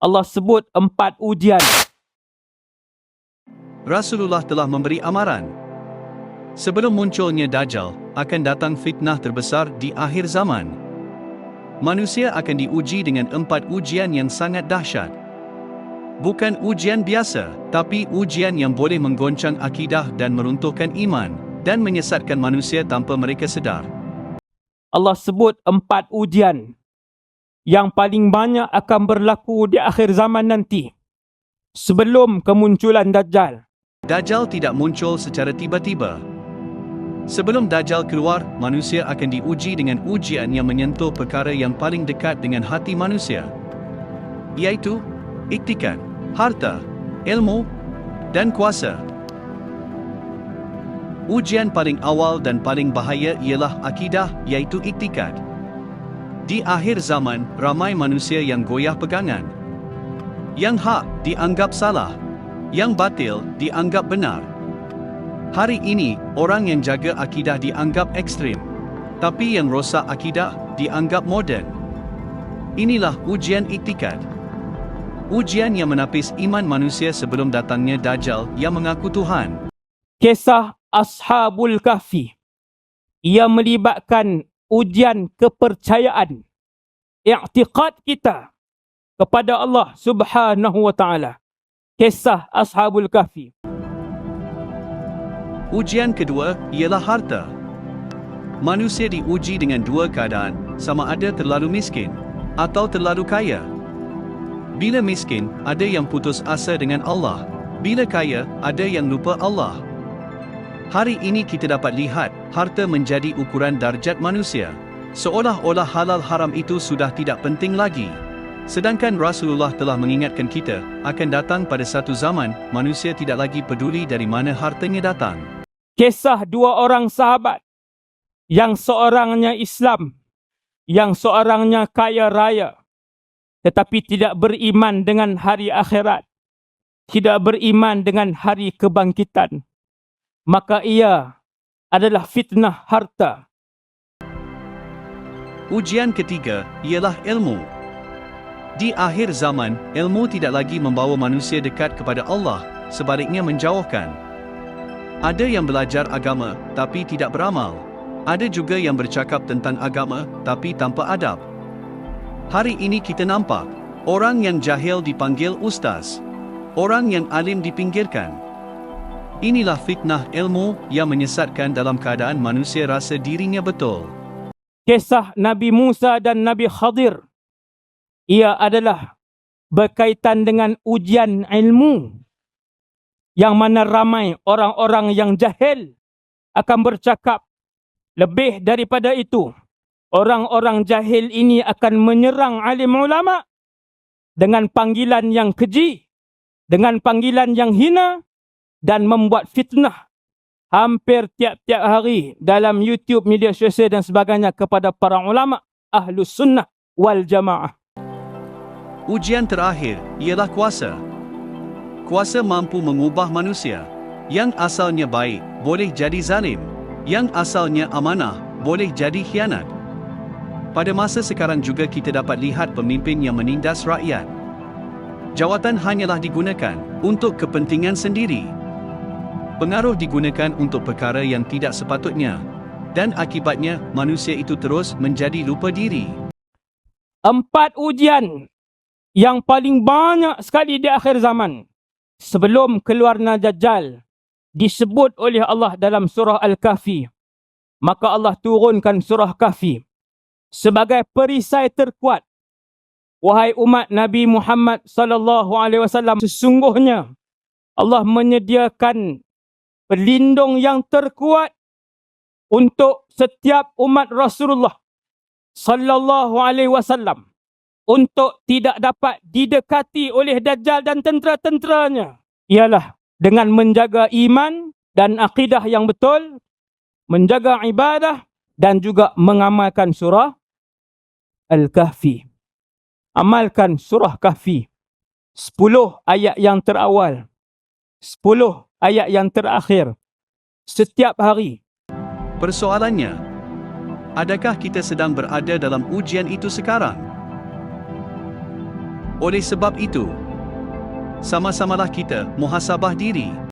Allah sebut 4 ujian. Rasulullah telah memberi amaran. Sebelum munculnya Dajjal, akan datang fitnah terbesar di akhir zaman. Manusia akan diuji dengan 4 ujian yang sangat dahsyat. Bukan ujian biasa, tapi ujian yang boleh menggoncang akidah dan meruntuhkan iman, dan menyesatkan manusia tanpa mereka sedar. Allah sebut 4 ujian yang paling banyak akan berlaku di akhir zaman nanti, sebelum kemunculan Dajjal. Dajjal tidak muncul secara tiba-tiba. Sebelum Dajjal keluar, manusia akan diuji dengan ujian yang menyentuh perkara yang paling dekat dengan hati manusia, iaitu iktikad, harta, ilmu, dan kuasa. Ujian paling awal dan paling bahaya ialah akidah, iaitu iktikad. Di akhir zaman, ramai manusia yang goyah pegangan. Yang hak dianggap salah, yang batil dianggap benar. Hari ini, orang yang jaga akidah dianggap ekstrim, tapi yang rosak akidah dianggap moden. Inilah ujian iktikad. Ujian yang menapis iman manusia sebelum datangnya Dajjal yang mengaku Tuhan. Kisah Ashabul Kahfi. Ia melibatkan ujian kepercayaan, i'tiqad kita kepada Allah Subhanahu wa taala. Kisah Ashabul Kahfi. Ujian kedua ialah harta. Manusia diuji dengan 2 keadaan, sama ada terlalu miskin atau terlalu kaya. Bila miskin, ada yang putus asa dengan Allah. Bila kaya, ada yang lupa Allah. Hari ini kita dapat lihat, harta menjadi ukuran darjat manusia. Seolah-olah halal haram itu sudah tidak penting lagi. Sedangkan Rasulullah telah mengingatkan kita, akan datang pada satu zaman, manusia tidak lagi peduli dari mana hartanya datang. Kisah 2 orang sahabat, yang seorangnya Islam, yang seorangnya kaya raya, tetapi tidak beriman dengan hari akhirat, tidak beriman dengan hari kebangkitan. Maka ia adalah fitnah harta. Ujian ketiga ialah ilmu. Di akhir zaman, ilmu tidak lagi membawa manusia dekat kepada Allah, sebaliknya menjauhkan. Ada yang belajar agama, tapi tidak beramal. Ada juga yang bercakap tentang agama, tapi tanpa adab. Hari ini kita nampak, orang yang jahil dipanggil ustaz, orang yang alim dipinggirkan. Inilah fitnah ilmu yang menyesatkan dalam keadaan manusia rasa dirinya betul. Kisah Nabi Musa dan Nabi Khadir. Ia adalah berkaitan dengan ujian ilmu, yang mana ramai orang-orang yang jahil akan bercakap. Lebih daripada itu, orang-orang jahil ini akan menyerang alim ulama dengan panggilan yang keji, dengan panggilan yang hina, dan membuat fitnah hampir tiap-tiap hari dalam YouTube, media sosial dan sebagainya kepada para ulama Ahlus Sunnah wal Jamaah. Ujian terakhir ialah kuasa. Kuasa mampu mengubah manusia. Yang asalnya baik, boleh jadi zalim. Yang asalnya amanah, boleh jadi khianat. Pada masa sekarang juga kita dapat lihat pemimpin yang menindas rakyat. Jawatan hanyalah digunakan untuk kepentingan sendiri. Pengaruh digunakan untuk perkara yang tidak sepatutnya, dan akibatnya manusia itu terus menjadi lupa diri. 4 ujian yang paling banyak sekali di akhir zaman, sebelum keluarnya Dajjal, disebut oleh Allah dalam surah Al-Kahfi. Maka Allah turunkan surah Kahfi sebagai perisai terkuat. Wahai umat Nabi Muhammad sallallahu alaihi wasallam, sesungguhnya Allah menyediakan pelindung yang terkuat untuk setiap umat Rasulullah sallallahu alaihi wasallam, untuk tidak dapat didekati oleh Dajjal dan tentera-tenteranya, ialah dengan menjaga iman dan akidah yang betul, menjaga ibadah, dan juga mengamalkan surah Al-Kahfi. Amalkan surah Kahfi, 10 ayat yang terawal, 10 ayat yang terakhir, setiap hari. Persoalannya, adakah kita sedang berada dalam ujian itu sekarang? Oleh sebab itu, sama-samalah kita muhasabah diri.